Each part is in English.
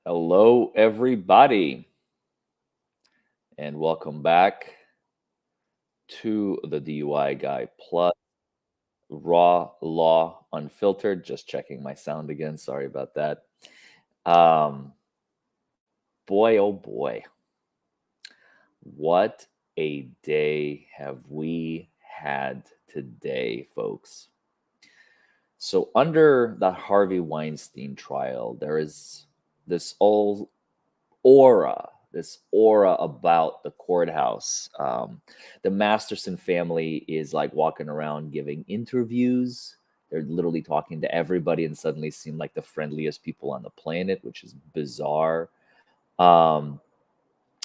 Hello, everybody, and welcome back to the DUI Guy Plus Raw Law Unfiltered. Just checking my sound again. Sorry about that. Um, boy, oh boy, what a day have we had today, folks. So, under the Harvey Weinstein trial, there is this old this aura about the courthouse. The Masterson family is like walking around giving interviews. They're literally talking to everybody and suddenly seem like the friendliest people on the planet, which is bizarre. Um,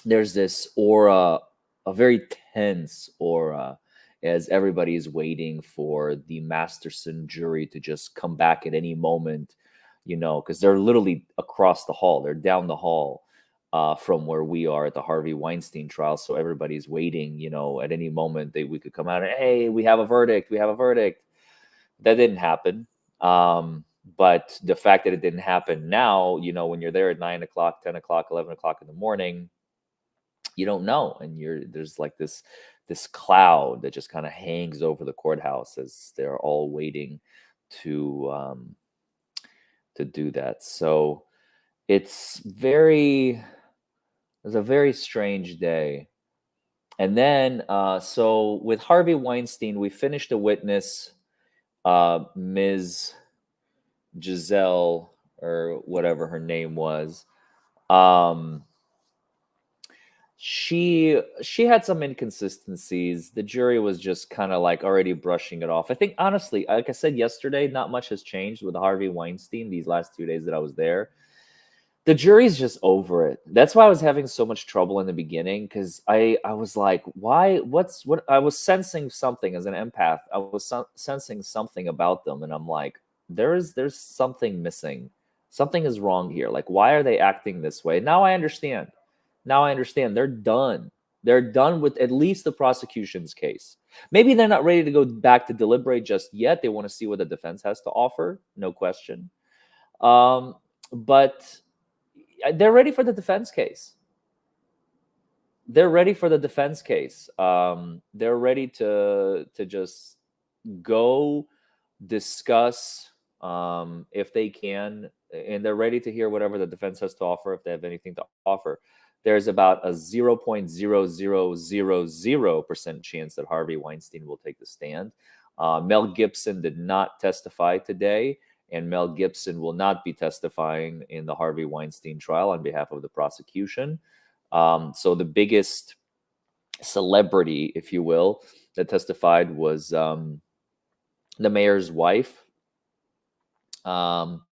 there's this aura, a very tense aura, as everybody is waiting for the Masterson jury to just come back at any moment, because they're literally across the hall, they're down the hall from where we are at the Harvey Weinstein trial. So everybody's waiting, at any moment we could come out and, hey, we have a verdict, we have a verdict. That didn't happen. But the fact that it didn't happen now, when you're there at 9 o'clock, 10 o'clock, 11 o'clock in the morning, you don't know, and there's like this cloud that just kind of hangs over the courthouse as they're all waiting to do that. So it's a very strange day. And then so with Harvey Weinstein, we finished a witness, Ms. Giselle, or whatever her name was. um she had some inconsistencies. The jury was just kind of like already brushing it off. I think, honestly, like I said yesterday, not much has changed with Harvey Weinstein these last 2 days that I was there. The jury's just over it. That's why I was having so much trouble in the beginning, because I was like, why? What? I was sensing something as an empath. I was sensing something about them, and I'm like, there's something missing. Something is wrong here. Like, why are they acting this way? Now I understand. Now I understand. They're done. They're done with at least the prosecution's case. Maybe they're not ready to go back to deliberate just yet. They want to see what the defense has to offer. No question. Um, but they're ready for the defense case. They're ready for the defense case. They're ready to just go discuss, if they can, and they're ready to hear whatever the defense has to offer if they have anything to offer. There's about a 0.0000% chance that Harvey Weinstein will take the stand. Mel Gibson did not testify today, and Mel Gibson will not be testifying in the Harvey Weinstein trial on behalf of the prosecution. So the biggest celebrity, if you will, that testified was the mayor's wife. Um,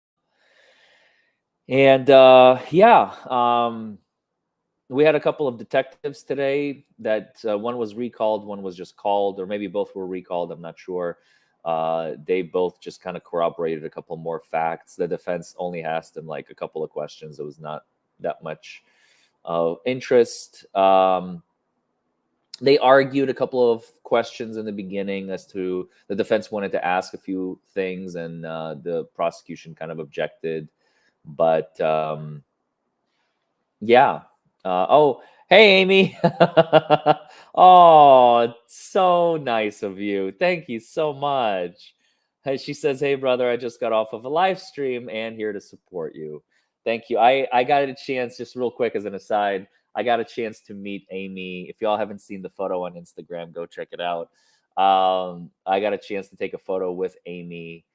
and yeah, we had a couple of detectives today that one was recalled, one was just called, or maybe both were recalled. I'm not sure. They both just kind of corroborated a couple more facts. The defense only asked them like a couple of questions. It was not that much interest. They argued a couple of questions in the beginning as to the defense wanted to ask a few things, and the prosecution kind of objected. But yeah. Oh, hey, Amy. Oh, so nice of you. Thank you so much. She says, "Hey, brother, I just got off of a live stream and here to support you." Thank you. I got a chance, just real quick as an aside, I got a chance to meet Amy. If y'all haven't seen the photo on Instagram, go check it out. I got a chance to take a photo with Amy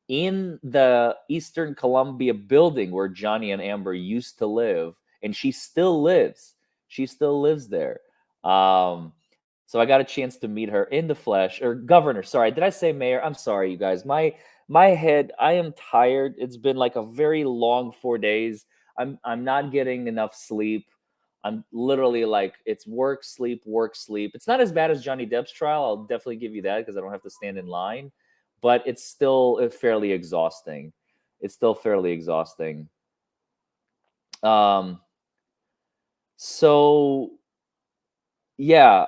in the Eastern Columbia building where Johnny and Amber used to live, and she still lives. She still lives there. So I got a chance to meet her in the flesh, or governor. Sorry, did I say mayor? I'm sorry, you guys. My head. I am tired. It's been like a very long 4 days. I'm not getting enough sleep. I'm literally like, it's work, sleep, work, sleep. It's not as bad as Johnny Depp's trial. I'll definitely give you that because I don't have to stand in line, but it's still fairly exhausting. It's still fairly exhausting. Um, so yeah,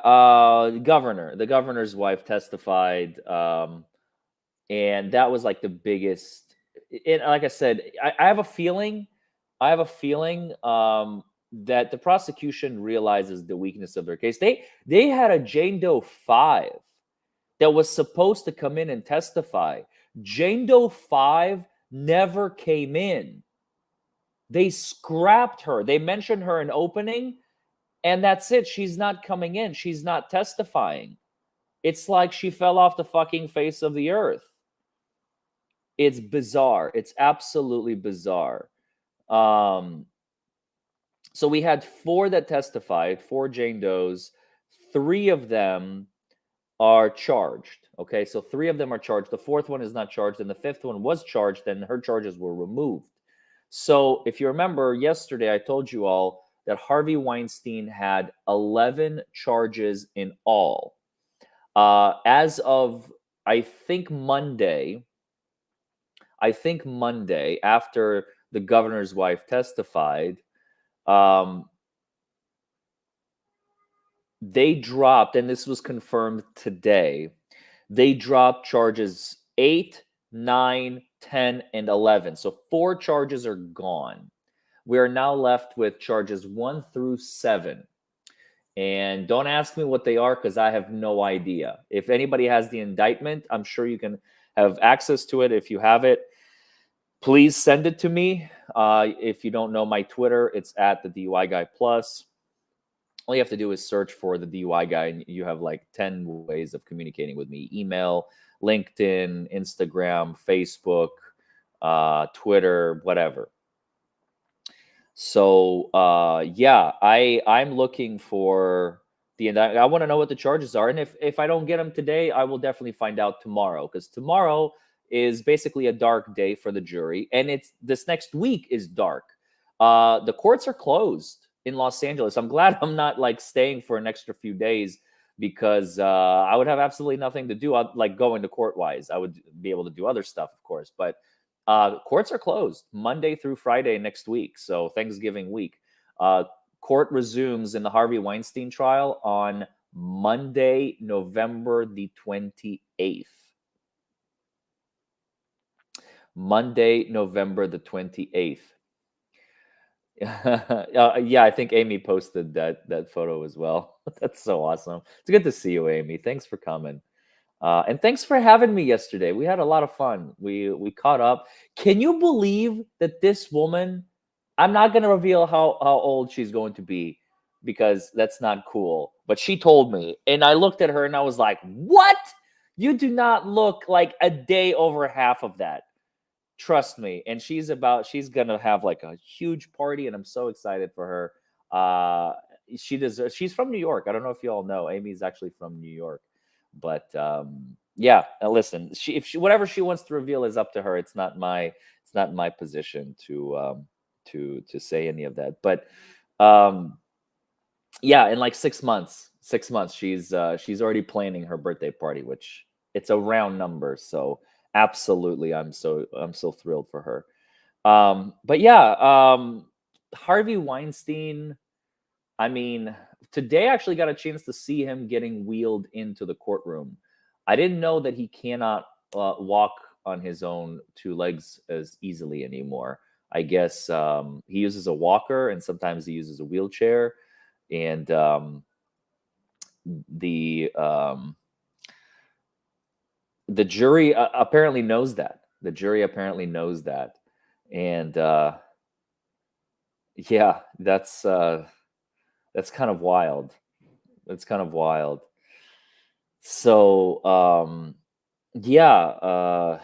the governor's wife testified, and that was like the biggest. And like I said, I have a feeling I have a feeling that the prosecution realizes the weakness of their case. They had a Jane Doe 5 that was supposed to come in and testify. Jane Doe 5 never came in. They scrapped her. They mentioned her in opening, and that's it. She's not coming in. She's not testifying. It's like she fell off the fucking face of the earth. It's bizarre. It's absolutely bizarre. So we had 4 that testified, 4 Jane Does. 3 of them are charged. Okay, so 3 of them are charged. The 4th one is not charged, and the 5th one was charged, and her charges were removed. So if you remember yesterday, I told you all that Harvey Weinstein had 11 charges in all. As of, I think Monday, after the governor's wife testified, they dropped, and this was confirmed today, they dropped charges 8, 9, 10, and 11. So 4 charges are gone. We are now left with charges 1 through 7. And don't ask me what they are, because I have no idea. If anybody has the indictment, I'm sure you can have access to it. If you have it, please send it to me. If you don't know my Twitter, it's at the DUI Guy Plus. All you have to do is search for the DUI Guy, and you have like 10 ways of communicating with me: email, LinkedIn, Instagram, Facebook, Twitter, whatever. So yeah, I'm looking for the indictment. I want to know what the charges are, and if I don't get them today, I will definitely find out tomorrow, because tomorrow is basically a dark day for the jury, and it's this next week is dark. The courts are closed in Los Angeles. I'm glad I'm not like staying for an extra few days, because I would have absolutely nothing to do. I'd like going to court wise. I would be able to do other stuff, of course, but courts are closed Monday through Friday next week. So Thanksgiving week. Court resumes in the Harvey Weinstein trial on Monday, November the 28th. Monday, November the 28th. Yeah, I think Amy posted that photo as well. That's so awesome. It's good to see you, Amy. Thanks for coming. And thanks for having me yesterday. We had a lot of fun. We caught up. Can you believe that this woman, I'm not going to reveal how old she's going to be, because that's not cool, but she told me, and I looked at her and I was like, what? You do not look like a day over half of that. Trust me. And she's going to have like a huge party, and I'm so excited for her. She's from New York. I don't know if you all know. Amy's actually from New York. But yeah, listen, whatever she wants to reveal is up to her. It's not my position to say any of that. But yeah, in like 6 months, she's already planning her birthday party, which it's a round number. So absolutely, I'm so thrilled for her. But yeah, Harvey Weinstein. I mean, today I actually got a chance to see him getting wheeled into the courtroom. I didn't know that he cannot walk on his own 2 legs as easily anymore. I guess he uses a walker, and sometimes he uses a wheelchair. And the jury apparently knows that. The jury apparently knows that. And yeah, that's kind of wild. It's kind of wild. So yeah,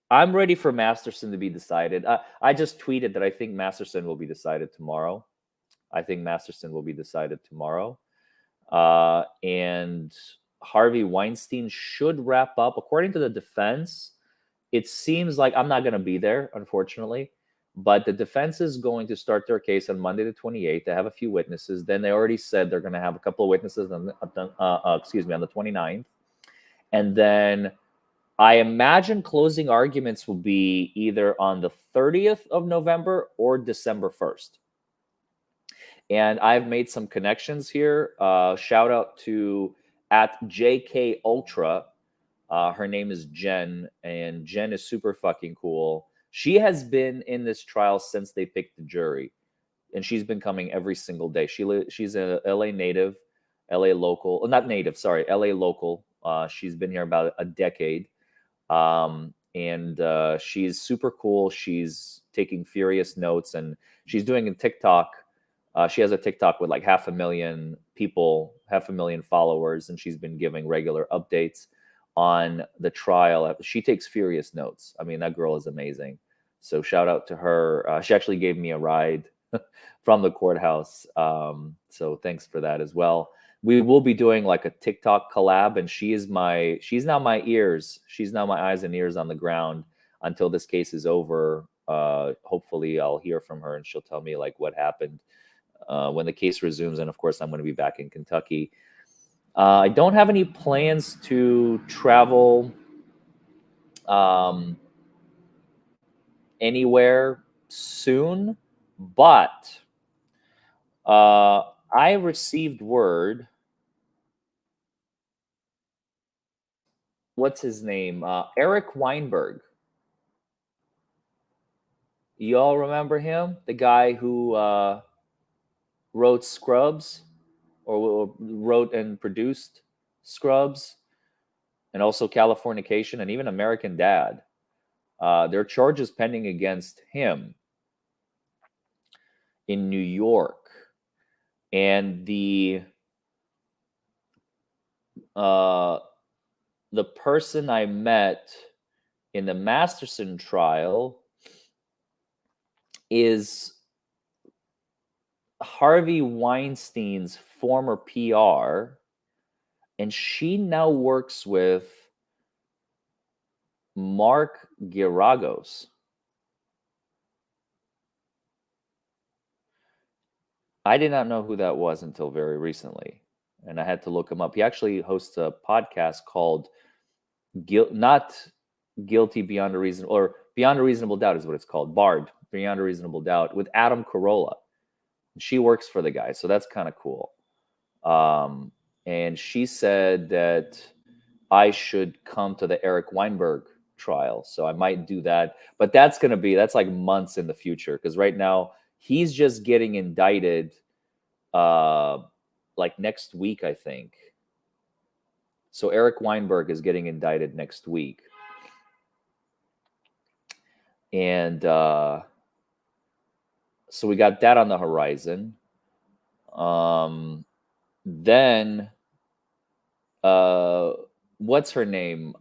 I'm ready for Masterson to be decided. I just tweeted that I think Masterson will be decided tomorrow. And Harvey Weinstein should wrap up. According to the defense, it seems like I'm not going to be there, unfortunately. But the defense is going to start their case on Monday the 28th. They have a few witnesses. Then they already said they're going to have a couple of witnesses on the 29th. And then I imagine closing arguments will be either on the 30th of November or December 1st. And I've made some connections here. Shout out to at JK Ultra. Her name is Jen, and Jen is super fucking cool. She has been in this trial since they picked the jury, and she's been coming every single day. She's a LA native, LA local, not native, sorry, LA local. She's been here about a decade, and she's super cool. She's taking furious notes, and she's doing a TikTok. She has a TikTok with like 500,000 people, 500,000 followers, and she's been giving regular updates on the trial. She takes furious notes. I mean, that girl is amazing. So shout out to her. She actually gave me a ride from the courthouse. So thanks for that as well. We will be doing like a TikTok collab, and she's now my ears. She's now my eyes and ears on the ground until this case is over. Hopefully I'll hear from her and she'll tell me like what happened when the case resumes. And of course, I'm going to be back in Kentucky. I don't have any plans to travel anywhere soon, but I received word. What's his name? Eric Weinberg. You all remember him? The guy who wrote Scrubs, or wrote and produced Scrubs, and also Californication, and even American Dad. There are charges pending against him in New York, and the person I met in the Masterson trial is Harvey Weinstein's former PR, and she now works with Mark Geragos. I did not know who that was until very recently, and I had to look him up. He actually hosts a podcast called not Guilty Beyond a Reasonable, or Beyond a Reasonable Doubt is what it's called, Barred, Beyond a Reasonable Doubt, with Adam Carolla. She works for the guy, so that's kind of cool. And she said that I should come to the Eric Weinberg trial, so I might do that. But that's like months in the future, because right now he's just getting indicted like next week, I think. So Eric Weinberg is getting indicted next week. And so we got that on the horizon. Then what's her name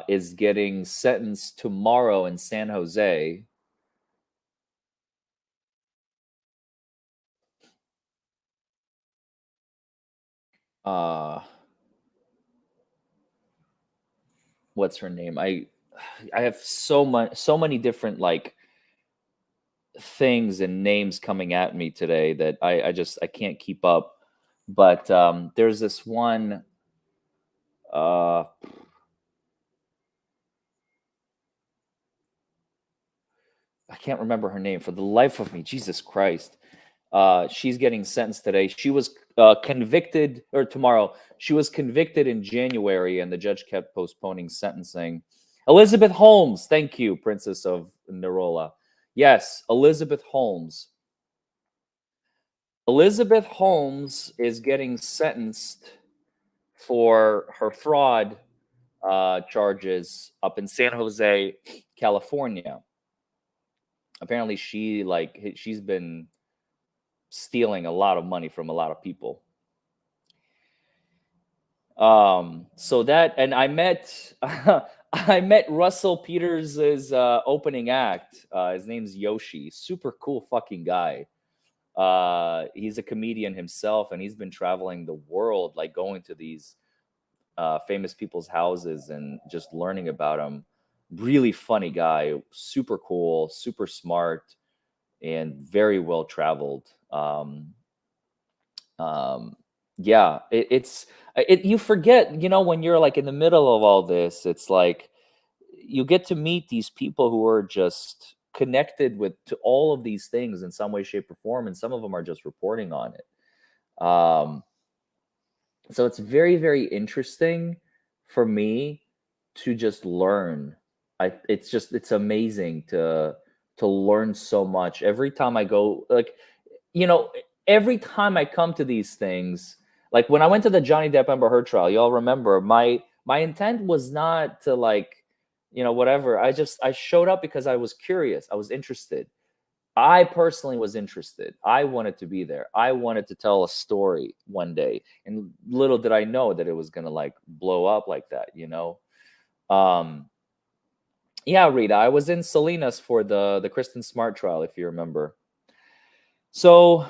is getting sentenced tomorrow in San Jose. What's her name? I have so many different like things and names coming at me today that I can't keep up. But there's this one. I can't remember her name for the life of me. Jesus Christ. She's getting sentenced today. She was convicted, or tomorrow. She was convicted in January, and the judge kept postponing sentencing. Elizabeth Holmes. Thank you, Princess of Narola. Yes, Elizabeth Holmes. Elizabeth Holmes is getting sentenced for her fraud charges up in San Jose, California. Apparently, she's been stealing a lot of money from a lot of people. So that, and I met I met Russell Peters' opening act. His name's Yoshi. Super cool fucking guy. He's a comedian himself, and he's been traveling the world, like going to these famous people's houses and just learning about them. Really funny guy, super cool, super smart, and very well traveled. Yeah, you forget, when you're like in the middle of all this, it's like you get to meet these people who are just connected to all of these things in some way, shape, or form, and some of them are just reporting on it. So it's very, very interesting for me to just learn. It's amazing to to learn so much. Every time I go, like, you know, every time I come to these things, like when I went to the Johnny Depp Amber Heard trial, y'all remember my intent was not to like, whatever. I showed up because I was curious. I was interested. I personally was interested. I wanted to be there. I wanted to tell a story one day. And little did I know that it was gonna like blow up like that. Um, yeah, Rita, I was in Salinas for the Kristen Smart trial, if you remember. So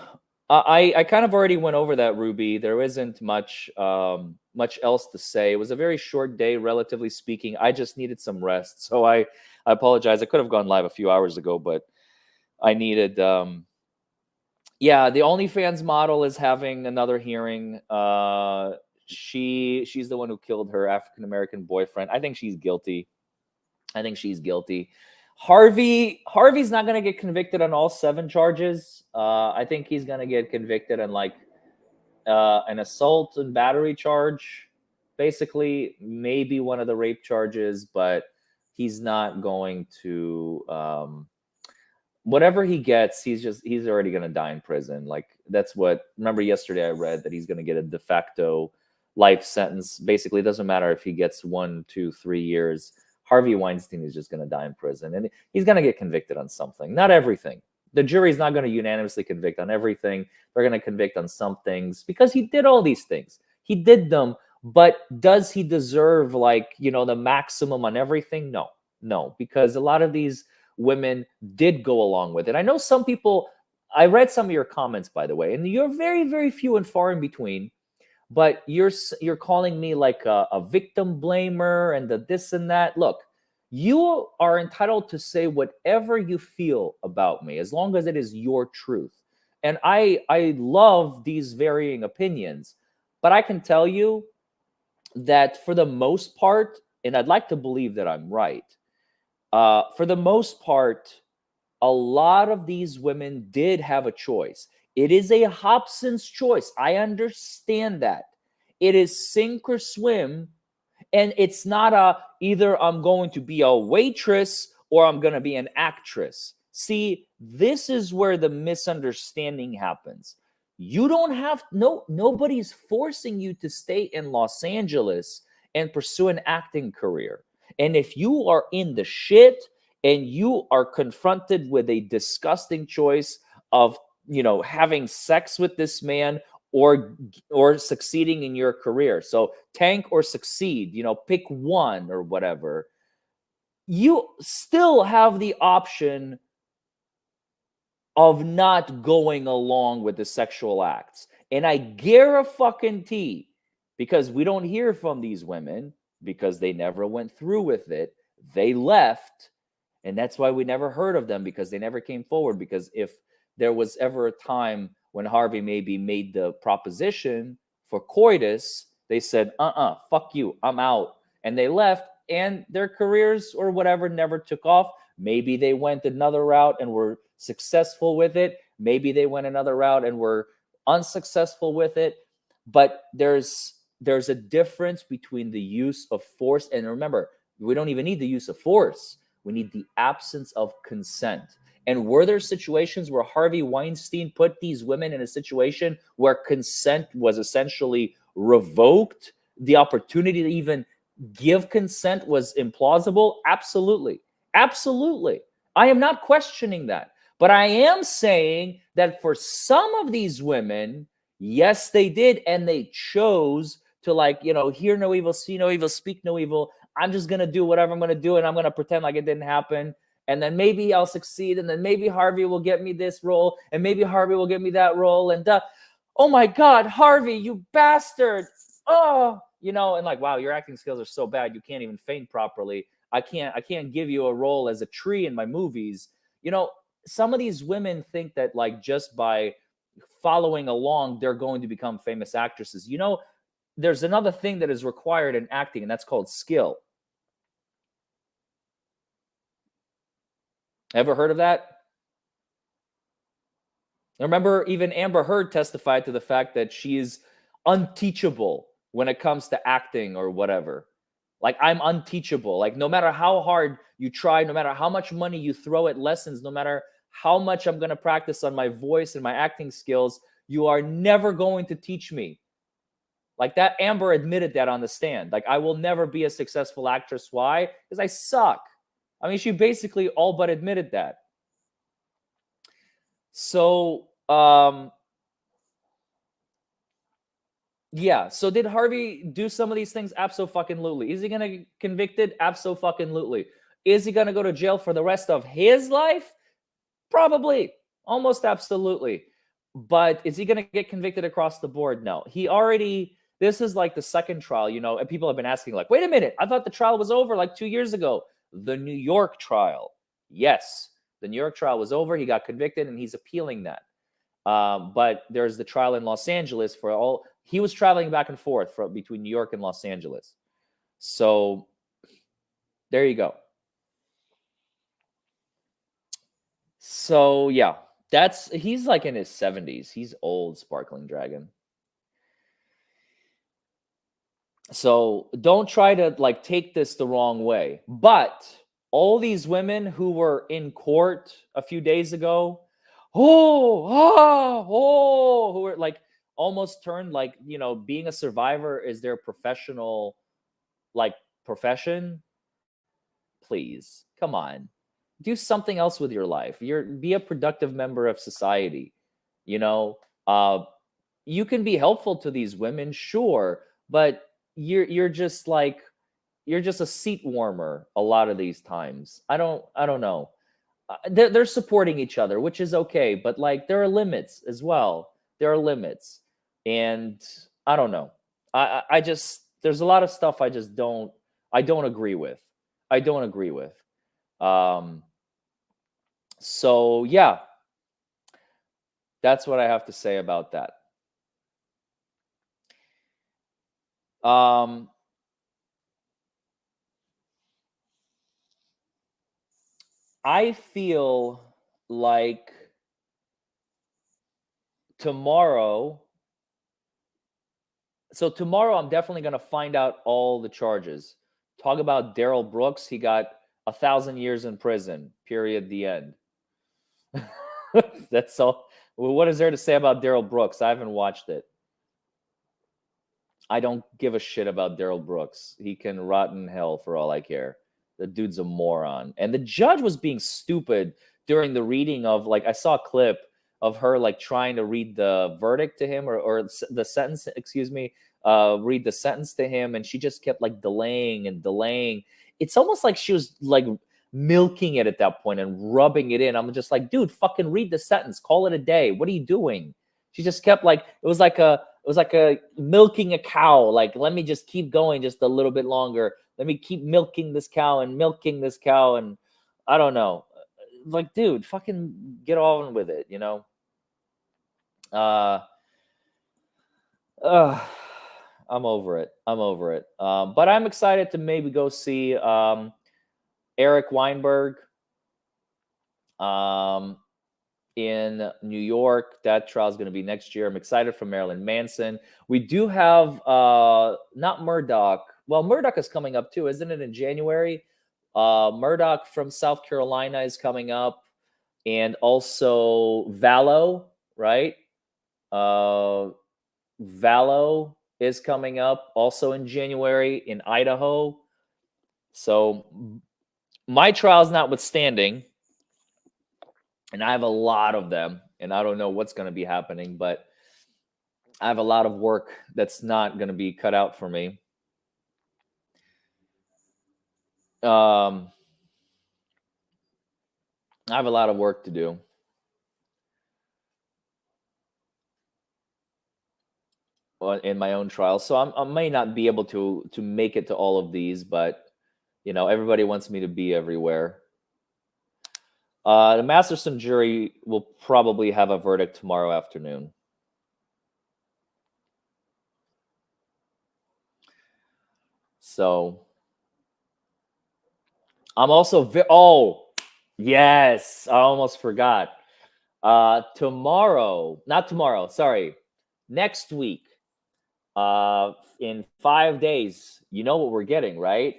I kind of already went over that, Ruby. There isn't much else to say. It was a very short day, relatively speaking. I just needed some rest, so I apologize. I could have gone live a few hours ago, but I needed. Yeah, the OnlyFans model is having another hearing. She's the one who killed her African American boyfriend. I think she's guilty. I think she's guilty. Harvey's not gonna get convicted on all 7 charges. I think he's gonna get convicted on like an assault and battery charge, basically, maybe one of the rape charges, but he's not going to. Whatever he gets, he's already gonna die in prison. Like that's what. Remember yesterday I read that he's gonna get a de facto life sentence. Basically, it doesn't matter if he gets 1, 2, 3 years. Harvey Weinstein is just going to die in prison, and he's going to get convicted on something. Not everything. The jury's not going to unanimously convict on everything. They're going to convict on some things because he did all these things. He did them, but does he deserve like, the maximum on everything? No, because a lot of these women did go along with it. I know some people, I read some of your comments, by the way, and you're very, very few and far in between. But you're calling me like a victim blamer and the this and that. Look, you are entitled to say whatever you feel about me as long as it is your truth. And I love these varying opinions, but I can tell you that for the most part, and I'd like to believe that I'm right, for the most part, a lot of these women did have a choice. It is a Hobson's choice. I understand that. It is sink or swim. And it's not either I'm going to be a waitress or I'm going to be an actress. See, this is where the misunderstanding happens. You don't have, nobody's forcing you to stay in Los Angeles and pursue an acting career. And if you are in the shit and you are confronted with a disgusting choice of, having sex with this man or succeeding in your career. So tank or succeed, pick one or whatever. You still have the option of not going along with the sexual acts. And I guarantee, because we don't hear from these women because they never went through with it, they left. And that's why we never heard of them, because they never came forward. Because if there was ever a time when Harvey maybe made the proposition for coitus, they said, fuck you, I'm out. And they left, and their careers or whatever never took off. Maybe they went another route and were successful with it. Maybe they went another route and were unsuccessful with it. But there's a difference between the use of force. And remember, we don't even need the use of force. We need the absence of consent. And were there situations where Harvey Weinstein put these women in a situation where consent was essentially revoked? The opportunity to even give consent was implausible? Absolutely. Absolutely. I am not questioning that. But I am saying that for some of these women, yes, they did. And they chose to hear no evil, see no evil, speak no evil. I'm just going to do whatever I'm going to do. And I'm going to pretend like it didn't happen. And then maybe I'll succeed. And then maybe Harvey will get me this role. And maybe Harvey will get me that role. And oh my God, Harvey, you bastard. Oh, and like, wow, your acting skills are so bad. You can't even feint properly. I can't give you a role as a tree in my movies. Some of these women think that like just by following along, they're going to become famous actresses. There's another thing that is required in acting, and that's called skill. Ever heard of that? Remember, even Amber Heard testified to the fact that she's unteachable when it comes to acting or whatever. Like I'm unteachable. Like no matter how hard you try, no matter how much money you throw at lessons, no matter how much I'm going to practice on my voice and my acting skills, you are never going to teach me. Like that Amber admitted that on the stand. Like I will never be a successful actress. Why? Because I suck. I mean, she basically all but admitted that. So, yeah. So did Harvey do some of these things? Absolutely. Is he gonna get convicted? Absolutely. Is he gonna go to jail for the rest of his life? Probably. Almost absolutely. But is he gonna get convicted across the board? No. He already. This is like the second trial, and people have been asking, like, wait a minute, I thought the trial was over like 2 years ago. The New York trial. Yes, the New York trial was over. He got convicted and he's appealing that. But there's the trial in Los Angeles for all. He was traveling back and forth between New York and Los Angeles. So there you go. So yeah, he's like in his 70s. He's old, Sparkling Dragon. So don't try to like take this the wrong way. But all these women who were in court a few days ago, who were like almost turned like, being a survivor is their professional like profession. Please, come on. Do something else with your life. Be a productive member of society. You know, uh you can be helpful to these women, sure, but you're just like you're just a seat warmer a lot of these times. I don't know. They're supporting each other, which is okay, but like there are limits as well. There are limits, and I don't know. I just there's a lot of stuff I don't agree with. I don't agree with. Um, so yeah, that's what I have to say about that. Um, I feel like tomorrow. So tomorrow, I'm definitely going to find out all the charges. Talk about Daryl Brooks. He got 1,000 years in prison. Period. The end. That's all. Well, what is there to say about Daryl Brooks? I haven't watched it. I don't give a shit about Daryl Brooks. He can rot in hell for all I care. The dude's a moron. And the judge was being stupid during the reading of, like, I saw a clip of her, like, trying to read the verdict to him or the sentence, excuse me, read the sentence to him. And she just kept, like, delaying and delaying. It's almost like she was, like, milking it at that point and rubbing it in. I'm just like, dude, fucking read the sentence. Call it a day. What are you doing? She just kept, like, it was like a milking a cow. Like, let me just keep going just a little bit longer. Let me keep milking this cow and milking this cow. And I don't know. Like, dude, fucking get on with it, you know? Uh, uh I'm over it. I'm over it. But I'm excited to maybe go see Eric Weinberg in New York. That trial is going to be next year. I'm excited for Marilyn Manson. We do have not Murdoch. Well, Murdoch is coming up too, isn't it, in January? Murdoch from South Carolina is coming up, and also Vallow, right? Uh, Vallow is coming up also in January in Idaho. So my trials notwithstanding, and I have a lot of them, and I don't know what's going to be happening, but I have a lot of work that's not going to be cut out for me. I have a lot of work to do. In my own trial, so I may not be able to make it to all of these, but everybody wants me to be everywhere. The Masterson jury will probably have a verdict tomorrow afternoon. So I'm also yes, I almost forgot. Not tomorrow, sorry. Next week, In 5 days, you know what we're getting, right?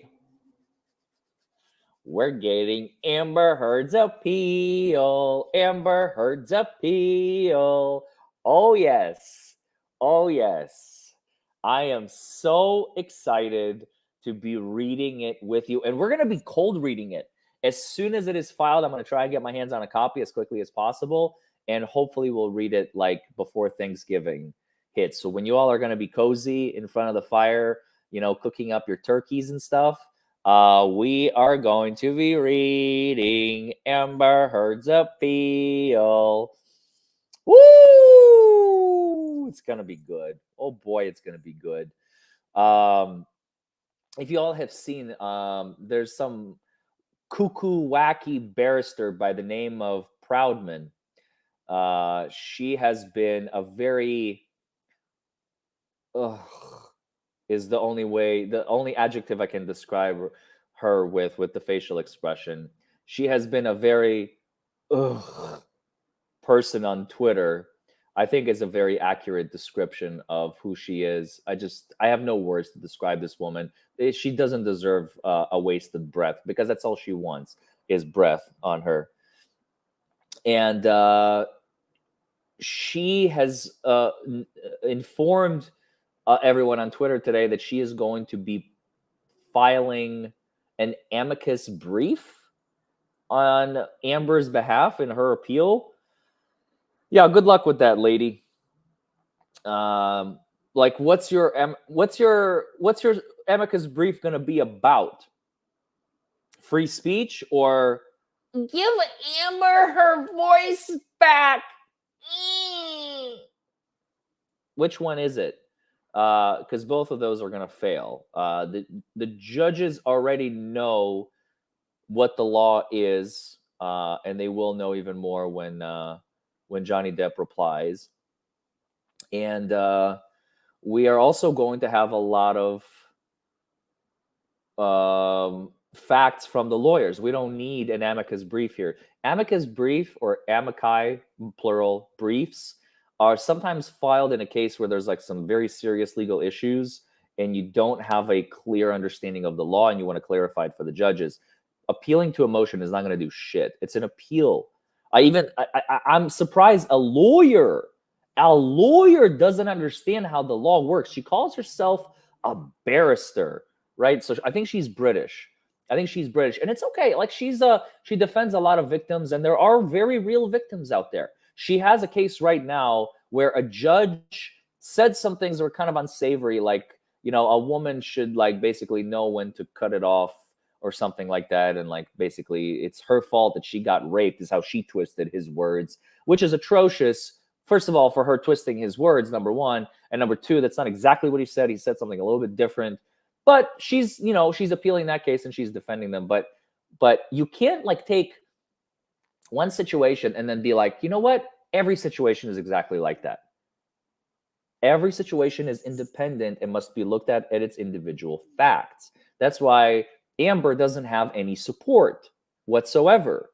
We're getting Amber Heard's appeal. Amber Heard's appeal. Oh, yes. Oh, yes. I am so excited to be reading it with you. And we're going to be cold reading it. As soon as it is filed, I'm going to try and get my hands on a copy as quickly as possible. And hopefully, we'll read it like before Thanksgiving hits. So, when you all are going to be cozy in front of the fire, cooking up your turkeys and stuff, we are going to be reading Amber Heard's appeal. Woo! It's gonna be good. Oh boy, it's gonna be good. If you all have seen, there's some cuckoo wacky barrister by the name of Proudman. She has been a very is the only adjective I can describe her with the facial expression. She has been a very person on Twitter. I think is a very accurate description of who she is. I have no words to describe this woman. She doesn't deserve a wasted breath, because that's all she wants is breath on her. And she has informed everyone on Twitter today that she is going to be filing an amicus brief on Amber's behalf in her appeal. Yeah, good luck with that, lady. What's your amicus brief going to be about? Free speech, or give Amber her voice back? Which one is it? Because both of those are going to fail. The judges already know what the law is, and they will know even more when Johnny Depp replies. And we are also going to have a lot of facts from the lawyers. We don't need an amicus brief here. Amicus brief, or amici, plural, briefs, are sometimes filed in a case where there's like some very serious legal issues and you don't have a clear understanding of the law and you want to clarify it for the judges. Appealing to a motion is not going to do shit. It's an appeal. I'm surprised a lawyer doesn't understand how the law works. She calls herself a barrister, right? So I think she's British. And it's okay. Like she defends a lot of victims, and there are very real victims out there. She has a case right now where a judge said some things that were kind of unsavory, like, a woman should like basically know when to cut it off or something like that. And like, basically it's her fault that she got raped, is how she twisted his words, which is atrocious. First of all, for her twisting his words, number one. And number two, that's not exactly what he said. He said something a little bit different. But she's appealing that case and she's defending them. But you can't like take one situation and then be like, you know what? Every situation is exactly like that. Every situation is independent and must be looked at its individual facts. That's why Amber doesn't have any support whatsoever.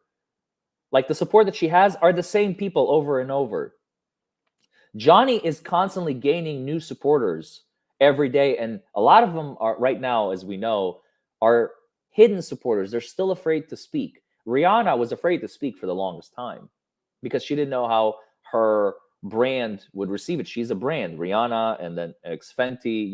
Like, the support that she has are the same people over and over. Johnny is constantly gaining new supporters every day, and a lot of them are right now, as we know, are hidden supporters. They're still afraid to speak. Rihanna was afraid to speak for the longest time because she didn't know how her brand would receive it. She's a brand. Rihanna and then Fenty,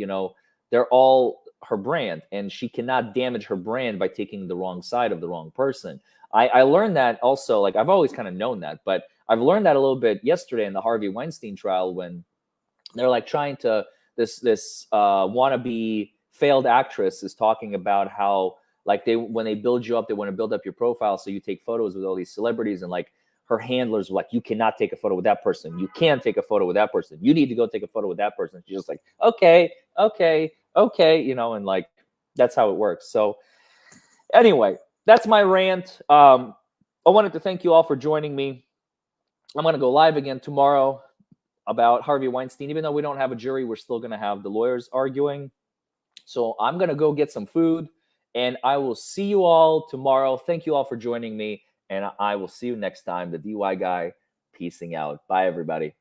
they're all her brand, and she cannot damage her brand by taking the wrong side of the wrong person. I learned that also. Like, I've always kind of known that, but I've learned that a little bit yesterday in the Harvey Weinstein trial, when they're like trying to, this wannabe failed actress is talking about how, like, when they build you up, they want to build up your profile, so you take photos with all these celebrities, and like her handlers were like, you cannot take a photo with that person. You can't take a photo with that person. You need to go take a photo with that person. She's just like, okay, and like, that's how it works. So anyway, that's my rant. I wanted to thank you all for joining me. I'm going to go live again tomorrow about Harvey Weinstein. Even though we don't have a jury, we're still going to have the lawyers arguing. So I'm going to go get some food, and I will see you all tomorrow. Thank you all for joining me, and I will see you next time. The DY guy, peacing out. Bye, everybody.